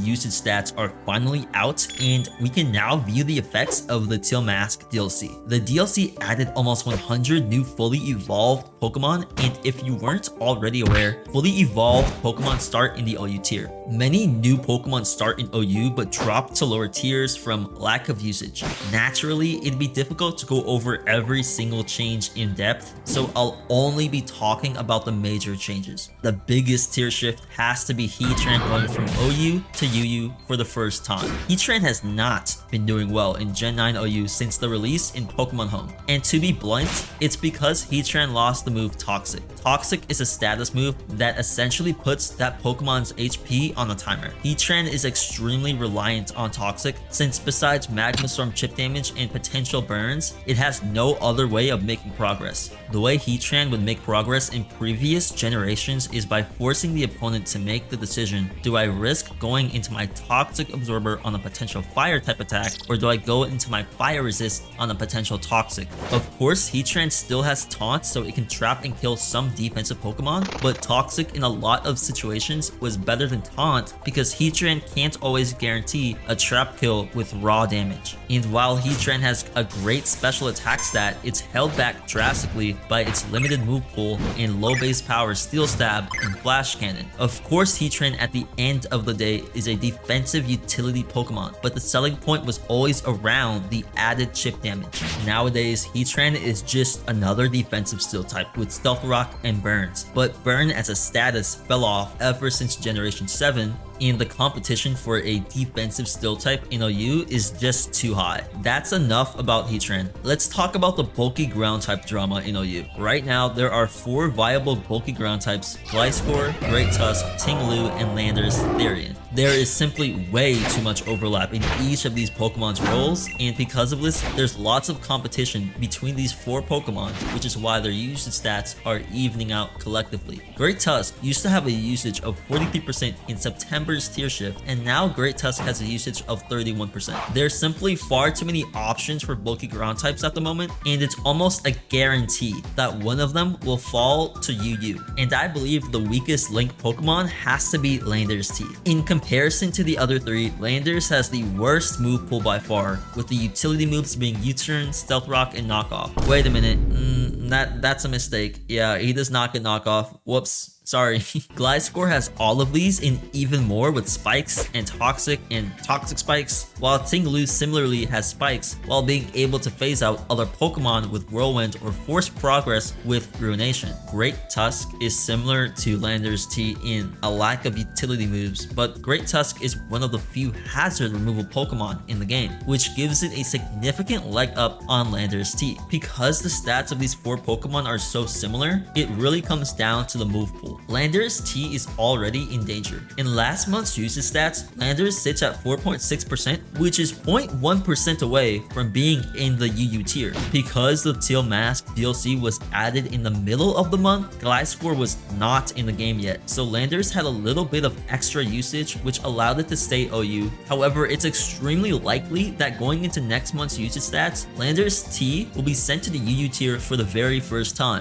usage stats are finally out, and we can now view the effects of the Teal Mask DLC. The DLC added almost 100 new fully evolved Pokemon, and if you weren't already aware, fully evolved Pokemon start in the OU tier. Many new Pokemon start in OU but drop to lower tiers from lack of usage. Naturally, it'd be difficult to go over every single change in depth, so I'll only be talking about the major changes. The biggest tier shift has to be Heatran going from OU to UU for the first time. Heatran has not been doing well in Gen 9 OU since the release in Pokemon Home. And to be blunt, it's because Heatran lost the move Toxic. Toxic is a status move that essentially puts that Pokemon's HP on a timer. Heatran is extremely reliant on Toxic since besides Magma Storm chip damage and potential burns, it has no other way of making progress. The way Heatran would make progress in previous generations is by forcing the opponent to make the decision, do I risk going into my Toxic Absorber on a potential Fire type attack, or do I go into my Fire Resist on a potential Toxic? Of course, Heatran still has Taunt so it can trap and kill some defensive Pokemon, but Toxic in a lot of situations was better than Taunt because Heatran can't always guarantee a trap kill with raw damage. And while Heatran has a great special attack stat, it's held back drastically by its limited move pool and low base power Steel Stab and Flash Cannon. Of course, Heatran at the end of the day is a defensive utility Pokemon, but the selling point was always around the added chip damage. Nowadays, Heatran is just another defensive Steel type with Stealth Rock and Burns, but Burn as a status fell off ever since Generation 7, and the competition for a defensive Steel type in OU is just too high. That's enough about Heatran. Let's talk about the bulky ground type drama in OU. Right now, there are 4 viable bulky ground types: Gliscor, Great Tusk, Ting-Lu, and Landorus-therian. There is simply way too much overlap in each of these Pokemon's roles, and because of this, there's lots of competition between these 4 Pokemon, which is why their usage stats are evening out collectively. Great Tusk used to have a usage of 43% in September's tier shift, and now Great Tusk has a usage of 31%. There's simply far too many options for bulky ground types at the moment, and it's almost a guarantee that one of them will fall to UU. And I believe the weakest Link Pokemon has to be Landorus-T. In comparison to the other 3, Landorus has the worst move pool by far, with the utility moves being U-Turn, Stealth Rock, and Knockoff. Wait a minute, that's a mistake. Yeah, he does not get Knockoff. Whoops. Sorry. Gliscor has all of these and even more with Spikes and Toxic Spikes, while Ting-Lu similarly has Spikes while being able to phase out other Pokemon with Whirlwind or force progress with Ruination. Great Tusk is similar to Landorus-T in a lack of utility moves, but Great Tusk is one of the few hazard removal Pokemon in the game, which gives it a significant leg up on Landorus-T. Because the stats of these 4 Pokemon are so similar, it really comes down to the move pool. Landorus-T is already in danger. In last month's usage stats, Landorus sits at 4.6%, which is 0.1% away from being in the UU tier. Because the Teal Mask DLC was added in the middle of the month, Gliscor was not in the game yet, so Landorus had a little bit of extra usage which allowed it to stay OU. However, it's extremely likely that going into next month's usage stats, Landorus-T will be sent to the UU tier for the very first time.